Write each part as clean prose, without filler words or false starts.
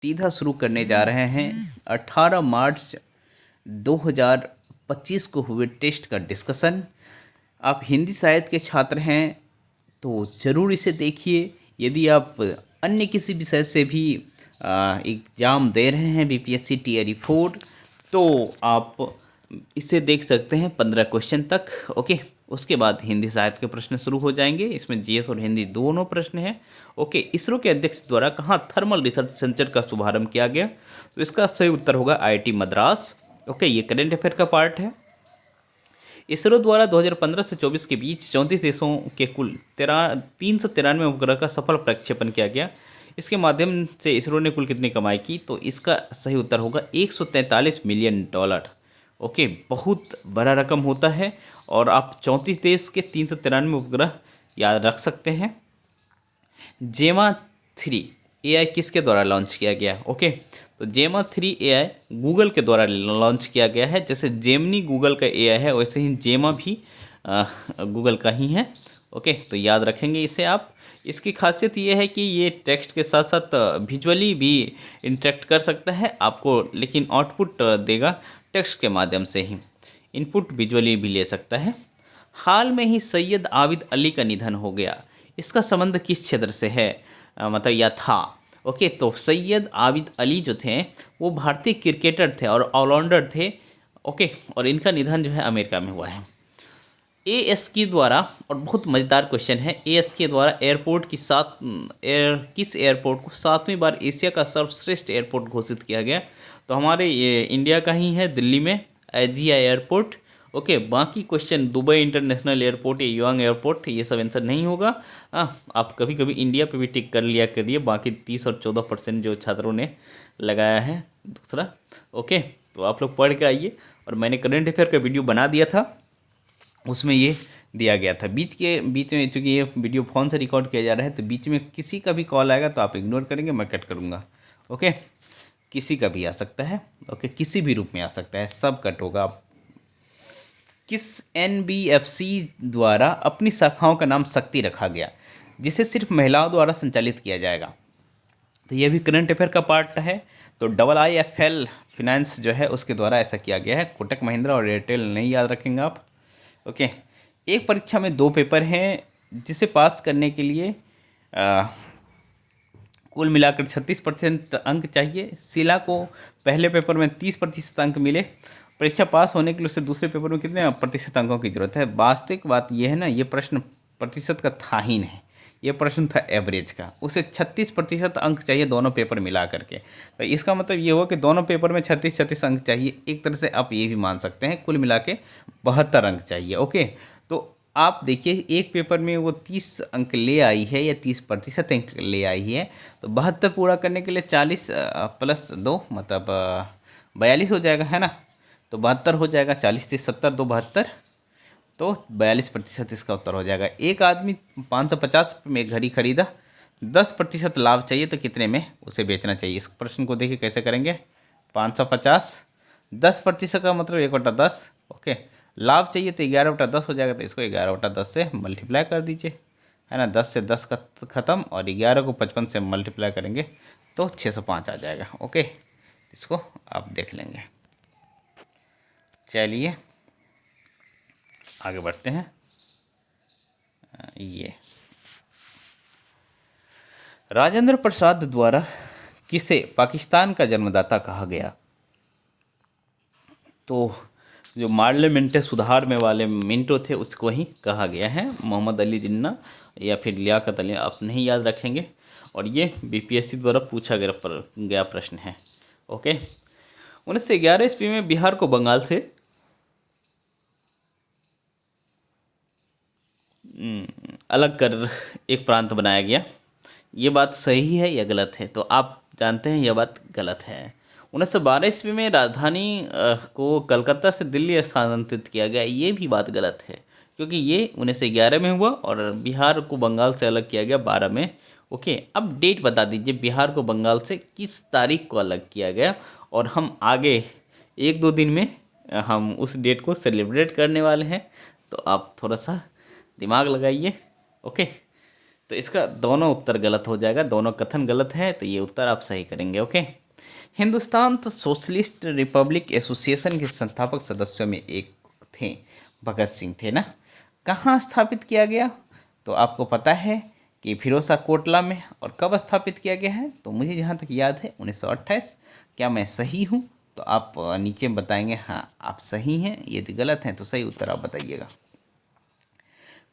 सीधा शुरू करने जा रहे हैं। 18 मार्च 2025 को हुए टेस्ट का डिस्कशन। आप हिंदी साहित्य के छात्र हैं तो ज़रूर इसे देखिए। यदि आप अन्य किसी विषय से भी एग्ज़ाम दे रहे हैं बीपीएससी टीआरई 4, तो आप इसे देख सकते हैं 15 क्वेश्चन तक। ओके, उसके बाद हिंदी साहित्य के प्रश्न शुरू हो जाएंगे। इसमें जीएस और हिंदी दोनों प्रश्न हैं। ओके, इसरो के अध्यक्ष द्वारा कहाँ थर्मल रिसर्च सेंटर का शुभारंभ किया गया? तो इसका सही उत्तर होगा आईआईटी मद्रास। ओके, ये करेंट अफेयर का पार्ट है। इसरो द्वारा 2015 से 24 के बीच 34 देशों के कुल 393 उपग्रह का सफल प्रक्षेपण किया गया। इसके माध्यम से इसरो ने कुल कितनी कमाई की? तो इसका सही उत्तर होगा $143 मिलियन। ओके, बहुत बड़ा रकम होता है और आप 34 देश के 393 उपग्रह याद रख सकते हैं। जेमा 3 एआई किसके द्वारा लॉन्च किया गया? ओके, तो जेमा 3 एआई गूगल के द्वारा लॉन्च किया गया है। जैसे जेमनी गूगल का एआई है, वैसे ही जेमा भी गूगल का ही है। ओके, तो याद रखेंगे इसे आप। इसकी खासियत ये है कि ये टेक्स्ट के साथ साथ विजुअली भी इंटरेक्ट कर सकता है आपको, लेकिन आउटपुट देगा टेक्स्ट के माध्यम से ही। इनपुट विजुअली भी ले सकता है। हाल में ही सैयद आबिद अली का निधन हो गया। इसका संबंध किस क्षेत्र से है? मतलब या था। ओके, तो सैयद आबिद अली जो थे वो भारतीय क्रिकेटर थे और ऑलराउंडर थे। ओके, और इनका निधन जो है अमेरिका में हुआ है। एएसके द्वारा, और बहुत मज़ेदार क्वेश्चन है, एएसके द्वारा एयरपोर्ट की किस एयरपोर्ट को 7वीं बार एशिया का सर्वश्रेष्ठ एयरपोर्ट घोषित किया गया? तो हमारे ये इंडिया का ही है, दिल्ली में एजिया एयरपोर्ट। ओके, बाकी क्वेश्चन दुबई इंटरनेशनल एयरपोर्ट या युआंग एयरपोर्ट, ये सब आंसर नहीं होगा। आप कभी कभी इंडिया पे भी टिक कर लिया करिए। बाकी 30 और 14% जो छात्रों ने लगाया है दूसरा। ओके, तो आप लोग पढ़ के आइए। और मैंने करंट अफेयर का वीडियो बना दिया था, उसमें ये दिया गया था। बीच में, चूँकि ये वीडियो फ़ोन से रिकॉर्ड किया जा रहा है, तो बीच में किसी का भी कॉल आएगा तो आप इग्नोर करेंगे, मैं कट करूँगा। ओके, किसी का भी आ सकता है। ओके, किसी भी रूप में आ सकता है, सब कट होगा। किस एनबीएफसी द्वारा अपनी शाखाओं का नाम शक्ति रखा गया, जिसे सिर्फ महिलाओं द्वारा संचालित किया जाएगा? तो ये भी करंट अफेयर का पार्ट है। तो IIFL फिनेंस जो है उसके द्वारा ऐसा किया गया है। कोटक महिंद्रा और एयरटेल नहीं याद रखेंगे आप। ओके, एक परीक्षा में 2 पेपर हैं, जिसे पास करने के लिए कुल मिलाकर 36% अंक चाहिए। शीला को पहले पेपर में 30% अंक मिले। परीक्षा पास होने के लिए उससे दूसरे पेपर में कितने प्रतिशत अंकों की जरूरत है? वास्तविक बात यह है ना, ये प्रश्न प्रतिशत का था ही नहीं, ये प्रश्न था एवरेज का। उसे 36% अंक चाहिए दोनों पेपर मिला करके। तो इसका मतलब ये हुआ कि दोनों पेपर में 36 अंक चाहिए। एक तरह से आप ये भी मान सकते हैं कुल मिला के 72 अंक चाहिए। ओके, तो आप देखिए एक पेपर में वो 30 अंक ले आई है या 30% अंक ले आई है, तो 72 पूरा करने के लिए 40 प्लस 2 मतलब 42 हो जाएगा, है ना? तो 72 हो जाएगा। 40 से 70, 2 72, तो 42% इसका उत्तर हो जाएगा। एक आदमी 550 में घड़ी खरीदा, 10% लाभ चाहिए तो कितने में उसे बेचना चाहिए? इस प्रश्न को देखिए कैसे करेंगे। 550, 10% का मतलब 1/10। ओके, लाभ चाहिए तो 11/10 हो जाएगा, तो इसको 11/10 से मल्टीप्लाई कर दीजिए, है ना? 10 से 10 का ख़त्म, और 11 को 55 से मल्टीप्लाई करेंगे तो 605 आ जाएगा। ओके, इसको आप देख लेंगे। चलिए आगे बढ़ते हैं। ये राजेंद्र प्रसाद द्वारा किसे पाकिस्तान का जन्मदाता कहा गया? तो जो पार्लियामेंट सुधार में वाले मिंटो थे उसको ही कहा गया है। मोहम्मद अली जिन्ना या फिर लियाकत अली, आप नहीं याद रखेंगे। और ये बीपीएससी द्वारा पूछा गया प्रश्न है। ओके, 1911 ईस्वी में बिहार को बंगाल से अलग कर एक प्रांत बनाया गया। ये बात सही है या गलत है? तो आप जानते हैं यह बात गलत है। 1912 ईस्वी में राजधानी को कलकत्ता से दिल्ली स्थानांतरित किया गया। ये भी बात गलत है, क्योंकि ये 1911 में हुआ और बिहार को बंगाल से अलग किया गया 12 में। ओके, अब डेट बता दीजिए, बिहार को बंगाल से किस तारीख को अलग किया गया? और हम आगे 1-2 दिन में हम उस डेट को सेलिब्रेट करने वाले हैं, तो आप थोड़ा सा दिमाग लगाइए। ओके, तो इसका दोनों उत्तर गलत हो जाएगा, दोनों कथन गलत है, तो ये उत्तर आप सही करेंगे। ओके। हिंदुस्तान तो सोशलिस्ट रिपब्लिक एसोसिएशन के संस्थापक सदस्यों में एक थे, भगत सिंह थे ना। कहाँ स्थापित किया गया? तो आपको पता है कि फिरोजा कोटला में। और कब स्थापित किया गया है? तो मुझे जहाँ तक याद है 1928। क्या मैं सही हूँ? तो आप नीचे बताएंगे हाँ आप सही हैं, यदि गलत हैं तो सही उत्तर आप बताइएगा।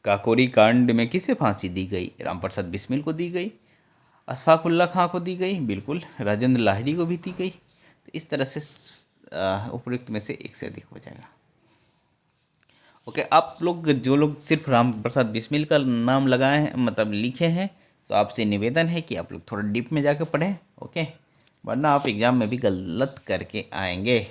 काकोरी कांड में किसे फांसी दी गई? रामप्रसाद बिस्मिल को दी गई, अशफाकुल्ला खां को दी गई, बिल्कुल राजेंद्र लाहिड़ी को भी दी गई। तो इस तरह से उपयुक्त में से एक से अधिक हो जाएगा। ओके, आप लोग जो लोग सिर्फ राम प्रसाद बिस्मिल का नाम लगाए हैं, मतलब लिखे हैं, तो आपसे निवेदन है कि आप लोग थोड़ा डीप में जाकर पढ़ें। ओके, वरना आप एग्ज़ाम में भी गलत करके आएंगे।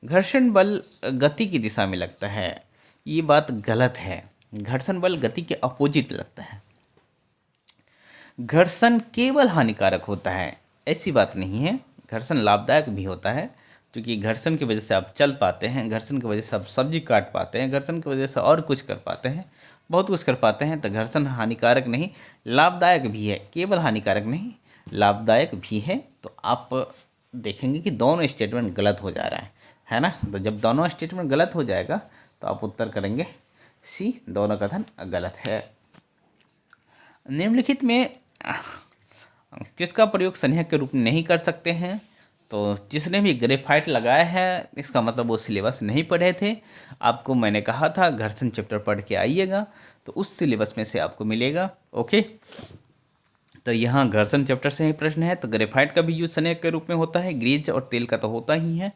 घर्षण बल गति की दिशा में लगता है, ये बात गलत है। घर्षण बल गति के अपोजिट लगता है। घर्षण केवल हानिकारक होता है, ऐसी बात नहीं है। घर्षण लाभदायक भी होता है, क्योंकि घर्षण की वजह से आप चल पाते हैं, घर्षण की वजह से आप सब्जी काट पाते हैं, घर्षण की वजह से और कुछ कर पाते हैं, बहुत कुछ कर पाते हैं। तो घर्षण हानिकारक नहीं, लाभदायक भी है, केवल हानिकारक नहीं, लाभदायक भी है। तो आप देखेंगे कि दोनों स्टेटमेंट गलत हो जा रहा है ना। तो जब दोनों स्टेटमेंट गलत हो जाएगा तो आप उत्तर करेंगे सी, दोनों कथन गलत है। निम्नलिखित में किसका प्रयोग संज्ञा के रूप में नहीं कर सकते हैं? तो जिसने भी ग्रेफाइट लगाया है, इसका मतलब वो सिलेबस नहीं पढ़े थे। आपको मैंने कहा था घर्षण चैप्टर पढ़ के आइएगा, तो उस सिलेबस में से आपको मिलेगा। ओके, तो यहाँ घर्षण चैप्टर से ही प्रश्न है। तो ग्रेफाइट का भी यूज संज्ञा के रूप में होता है, ग्रीज और तेल का तो होता ही है,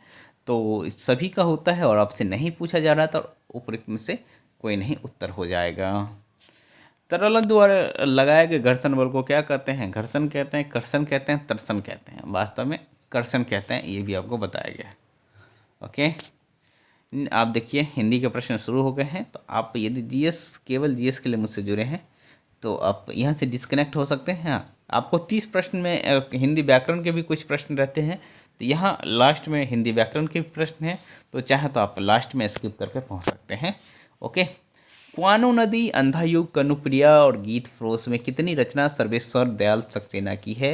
तो सभी का होता है और आपसे नहीं पूछा जा रहा था। उपयुक्त में से कोई नहीं उत्तर हो जाएगा। तरल द्वारा लगाए गए घर्षण बल को क्या कहते हैं? घर्षण कहते हैं, कर्षण कहते हैं, तर्षण कहते हैं। वास्तव में कर्षण कहते हैं, ये भी आपको बताया गया है। ओके, आप देखिए हिंदी के प्रश्न शुरू हो गए हैं। तो आप यदि जीएस, केवल जीएस के लिए मुझसे जुड़े हैं, तो आप यहाँ से डिस्कनेक्ट हो सकते हैं। हाँ, आपको 30 प्रश्न में हिंदी व्याकरण के भी कुछ प्रश्न रहते हैं, तो यहाँ लास्ट में हिंदी व्याकरण के भी प्रश्न हैं, तो चाहे तो आप लास्ट में स्किप करके पहुँच सकते हैं। ओके, कुआनो नदी, अंधायुग, कनुप्रिया और गीत फरोश में कितनी रचना सर्वेश्वर दयाल सक्सेना की है?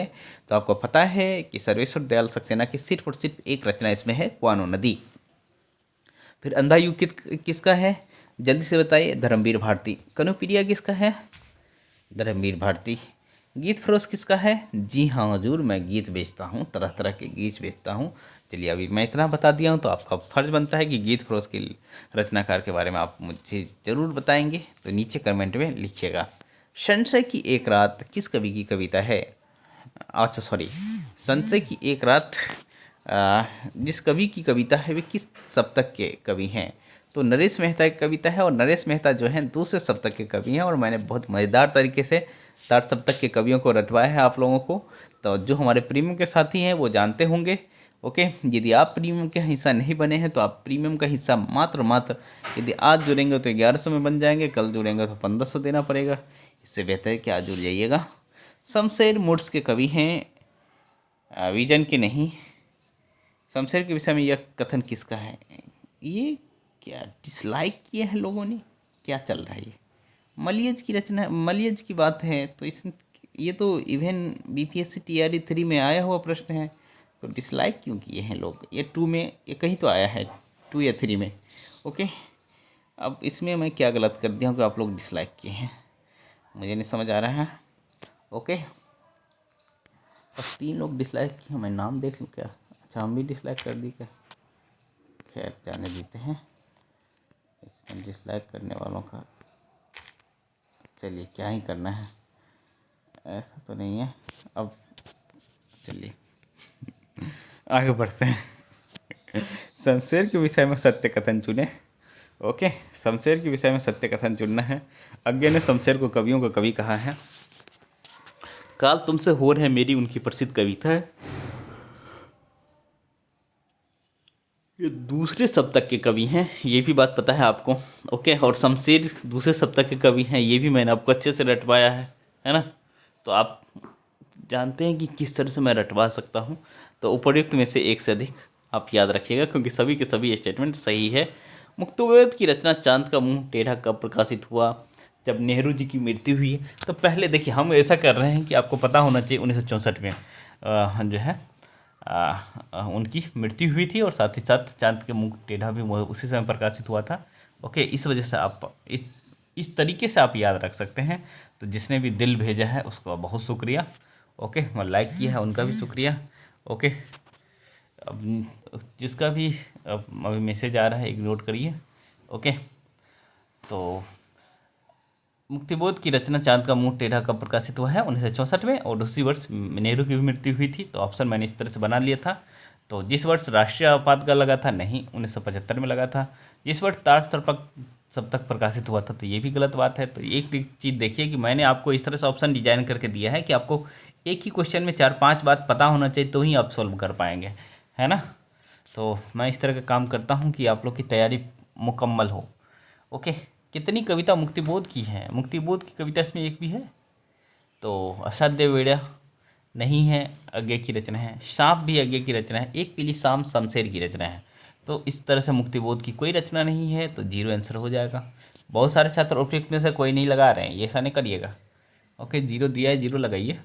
तो आपको पता है कि सर्वेश्वर दयाल सक्सेना की सिर्फ और सिर्फ एक रचना इसमें है, कुआनो नदी। फिर अंधायुग किसका है? जल्दी से बताइए। धर्मवीर भारती। कनुप्रिया किसका है? धर्मवीर भारती। गीत फरोश किसका है? जी हाँ हजूर, मैं गीत बेचता हूँ, तरह तरह के गीत बेचता हूँ। चलिए, अभी मैं इतना बता दिया हूँ, तो आपका फर्ज बनता है कि गीत फरोश के रचनाकार के बारे में आप मुझे ज़रूर बताएंगे। तो नीचे कमेंट में लिखिएगा। संशय की एक रात किस कवि की कविता है? अच्छा सॉरी, संशय की एक रात जिस कवि की कविता है वे किस शतक के कवि हैं? तो नरेश मेहता की कविता है, और नरेश मेहता जो है दूसरे शतक के कवि हैं, और मैंने बहुत मज़ेदार तरीके से 4 शतक के कवियों को रटवाया है आप लोगों को। तो जो हमारे प्रीमियम के साथी हैं वो जानते होंगे। ओके, यदि आप प्रीमियम के हिस्सा नहीं बने हैं तो आप प्रीमियम का हिस्सा मात्र यदि आज जुड़ेंगे तो 1100 में बन जाएंगे, कल जुड़ेंगे तो 1500 देना पड़ेगा। इससे बेहतर है कि आज जुड़ जाइएगा। शमशेर मुर्श के कवि हैं, विजन के नहीं। शमशेर के विषय में यह कथन किसका है? ये क्या डिसलाइक किया है लोगों ने? क्या चल रहा है? ये मलियज की रचना, मलियज की बात है, तो इस ये तो इवन बीपीएससी टीआरई 3 में आया हुआ प्रश्न है, तो डिसलाइक क्यों किए हैं लोग? ये 2 में, ये कहीं तो आया है 2 या 3 में। ओके, अब इसमें मैं क्या गलत कर दिया हूँ कि आप लोग डिसलाइक किए हैं? मुझे नहीं समझ आ रहा है। ओके, अब 3 लोग डिसलाइक किए, मैं नाम देख लूँ क्या? अच्छा, हम भी डिसलाइक कर दी क्या? खैर, जाने देते हैं। इसमें डिसलाइक करने वालों का चलिए क्या ही करना है, ऐसा तो नहीं है। अब चलिए आगे बढ़ते हैं। शमशेर के विषय में सत्य कथन चुने। ओके, शमशेर के विषय में सत्य कथन चुनना है। अज्ञे ने शमशेर को कवियों का कवि कहा है। काल तुमसे होर है मेरी उनकी प्रसिद्ध कविता है। ये दूसरे सप्तक के कवि हैं, ये भी बात पता है आपको। ओके, और शमशेर दूसरे सप्तक के कवि हैं, ये भी मैंने आपको अच्छे से रटवाया है ना। तो आप जानते हैं कि किस तरह से मैं रटवा सकता हूँ। तो उपर्युक्त में से एक से अधिक आप याद रखिएगा, क्योंकि सभी के सभी स्टेटमेंट सही है। मुक्तोवेद की रचना चांद का मुंह टेढ़ा कब प्रकाशित हुआ? जब नेहरू जी की मृत्यु हुई है, तो पहले देखिए हम ऐसा कर रहे हैं कि आपको पता होना चाहिए 1964 में जो है उनकी मृत्यु हुई थी, और साथ ही साथ चांद के मुख टेढ़ा भी उसी समय प्रकाशित हुआ था। ओके, इस वजह से आप इस तरीके से आप याद रख सकते हैं। तो जिसने भी दिल भेजा है उसका बहुत शुक्रिया। ओके, और लाइक किया है उनका भी शुक्रिया। ओके, अब जिसका भी अभी मैसेज आ रहा है इग्नोर करिए। ओके, तो मुक्तिबोध की रचना चांद का मुंह टेढ़ा कब प्रकाशित हुआ है? 1964 में, और उसी वर्ष नेहरू की भी मृत्यु हुई थी। तो ऑप्शन मैंने इस तरह से बना लिया था। तो जिस वर्ष राष्ट्रीय आपातकाल लगा था, नहीं, 1975 में लगा था। जिस वर्ष ताज सप्तक प्रकाशित हुआ था, तो ये भी गलत बात है। तो एक चीज़ देखिए कि मैंने आपको इस तरह से ऑप्शन डिजाइन करके दिया है कि आपको एक ही क्वेश्चन में 4-5 बात पता होना चाहिए, तो ही आप सॉल्व कर पाएंगे, है ना। तो मैं इस तरह का काम करता हूँ कि आप लोग की तैयारी मुकम्मल हो। ओके, कितनी कविता मुक्तिबोध की है? मुक्तिबोध की कविता इसमें एक भी है? तो असाध्य वेड़ा नहीं है, अज्ञे की रचना है। सांप भी अज्ञे की रचना है। एक पीली शाम शमशेर की रचना है। तो इस तरह से मुक्तिबोध की कोई रचना नहीं है, तो 0 आंसर हो जाएगा। बहुत सारे छात्र उपयुक्त में से कोई नहीं लगा रहे हैं, ये ऐसा नहीं करिएगा। ओके, 0 दिया है, 0 लगाइए।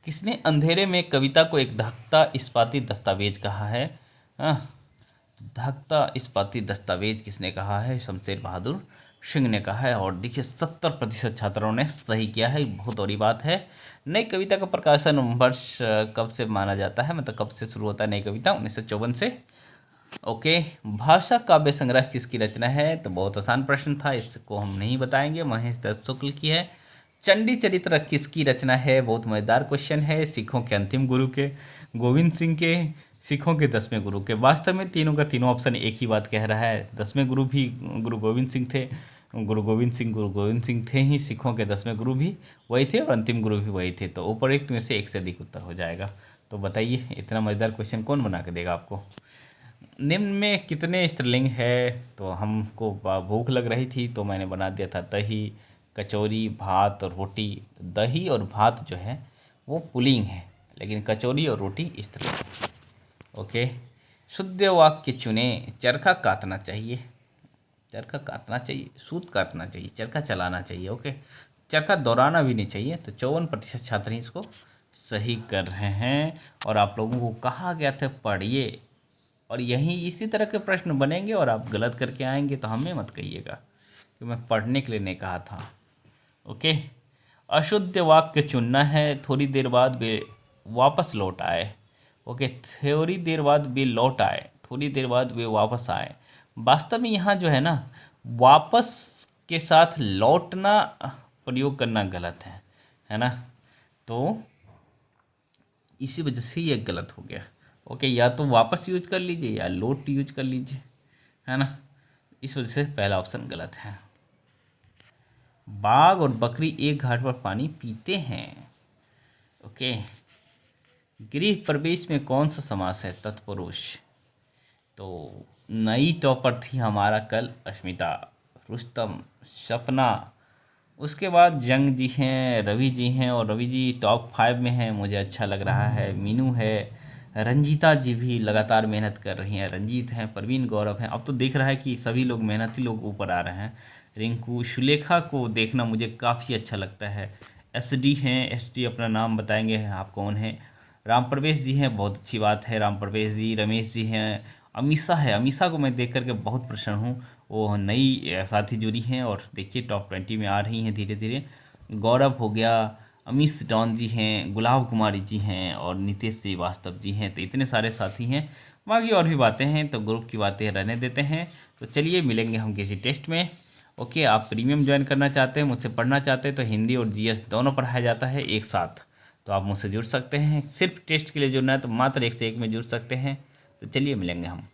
किसने अंधेरे में कविता को एक धकता इस्पाती दस्तावेज कहा है? हाँ, धकता इस्पाती दस्तावेज किसने कहा है? शमशेर बहादुर सिंह ने कहा है। और देखिए 70% छात्रों ने सही किया है, बहुत बड़ी बात है। नई कविता का प्रकाशन वर्ष कब से माना जाता है, मतलब कब से शुरू होता है नई कविता? 1954 से। ओके, भाषा काव्य संग्रह किसकी रचना है? तो बहुत आसान प्रश्न था, इसको हम नहीं बताएंगे, महेश दत्त शुक्ल की है। चंडी चरित्र किसकी रचना है? बहुत मज़ेदार क्वेश्चन है। सिखों के अंतिम गुरु के, गोविंद सिंह के, सिखों के 10वें गुरु के। वास्तव में तीनों का तीनों ऑप्शन एक ही बात कह रहा है। 10वें गुरु भी गुरु गोविंद सिंह थे, गुरु गोविंद सिंह थे ही। सिखों के 10वें गुरु भी वही थे और अंतिम गुरु भी वही थे। तो ऊपर एक में से एक से अधिक उत्तर हो जाएगा। तो बताइए, इतना मज़ेदार क्वेश्चन कौन बना के देगा आपको? निम्न में कितने स्त्रीलिंग है? तो हमको भूख लग रही थी तो मैंने बना दिया था दही, कचौरी, भात और रोटी। दही और भात जो है वो पुल्लिंग है, लेकिन कचौरी और रोटी स्त्रीलिंग। ओके, शुद्ध वाक्य चुने। चरखा काटना चाहिए, चरखा काटना चाहिए, सूत काटना चाहिए, चरखा चलाना चाहिए। ओके, चरखा दौड़ाना भी नहीं चाहिए। तो 54% छात्र ही इसको सही कर रहे हैं। और आप लोगों को कहा गया था पढ़िए, और यहीं इसी तरह के प्रश्न बनेंगे और आप गलत करके आएंगे तो हमें मत कहिएगा कि मैं पढ़ने के लिए नहीं कहा था। ओके, अशुद्ध वाक्य चुनना है। थोड़ी देर बाद वे वापस लौट आए। ओके, थोड़ी देर बाद वे लौट आए, थोड़ी देर बाद वे वापस आए। वास्तव में यहाँ जो है ना, वापस के साथ लौटना प्रयोग करना गलत है ना। तो इसी वजह से ये गलत हो गया। ओके, या तो वापस यूज कर लीजिए या लौट यूज कर लीजिए, है ना। इस वजह से पहला ऑप्शन गलत है। बाघ और बकरी एक घाट पर पानी पीते हैं। ओके, गृह प्रवेश में कौन सा समास है? तत्पुरुष। तो नई टॉपर थी हमारा कल अस्मिता, रुस्तम, सपना। उसके बाद जंग जी हैं, रवि जी हैं, और रवि जी टॉप 5 में हैं, मुझे अच्छा लग रहा है। मीनू है, रंजीता जी भी लगातार मेहनत कर रही हैं। रंजीत हैं, प्रवीण, गौरव हैं। अब तो देख रहा है कि सभी लोग मेहनती लोग ऊपर आ रहे हैं। रिंकू, सुलेखा को देखना मुझे काफ़ी अच्छा लगता है। SD हैं, SD अपना नाम बताएंगे आप कौन हैं। राम प्रवेश जी हैं, बहुत अच्छी बात है। राम प्रवेश जी, रमेश जी हैं। अमीषा है, अमीषा को मैं देख करके बहुत प्रसन्न हूँ। वो नई साथी जुड़ी हैं और देखिए टॉप 20 में आ रही हैं धीरे धीरे। गौरव हो गया, अमीश डॉन जी हैं, गुलाब कुमारी जी हैं, और नितेश श्रीवास्तव जी हैं। तो इतने सारे साथी हैं। बाकी और भी बातें हैं तो ग्रुप की बातें रहने देते हैं। तो चलिए मिलेंगे हम किसी टेस्ट में। ओके, आप प्रीमियम ज्वाइन करना चाहते हैं, मुझसे पढ़ना चाहते हैं, तो हिंदी और GS दोनों पढ़ाया जाता है एक साथ। तो आप मुझसे जुड़ सकते हैं। सिर्फ टेस्ट के लिए जुड़ना है तो मात्र 1 से 1 में जुड़ सकते हैं। तो चलिए मिलेंगे हम।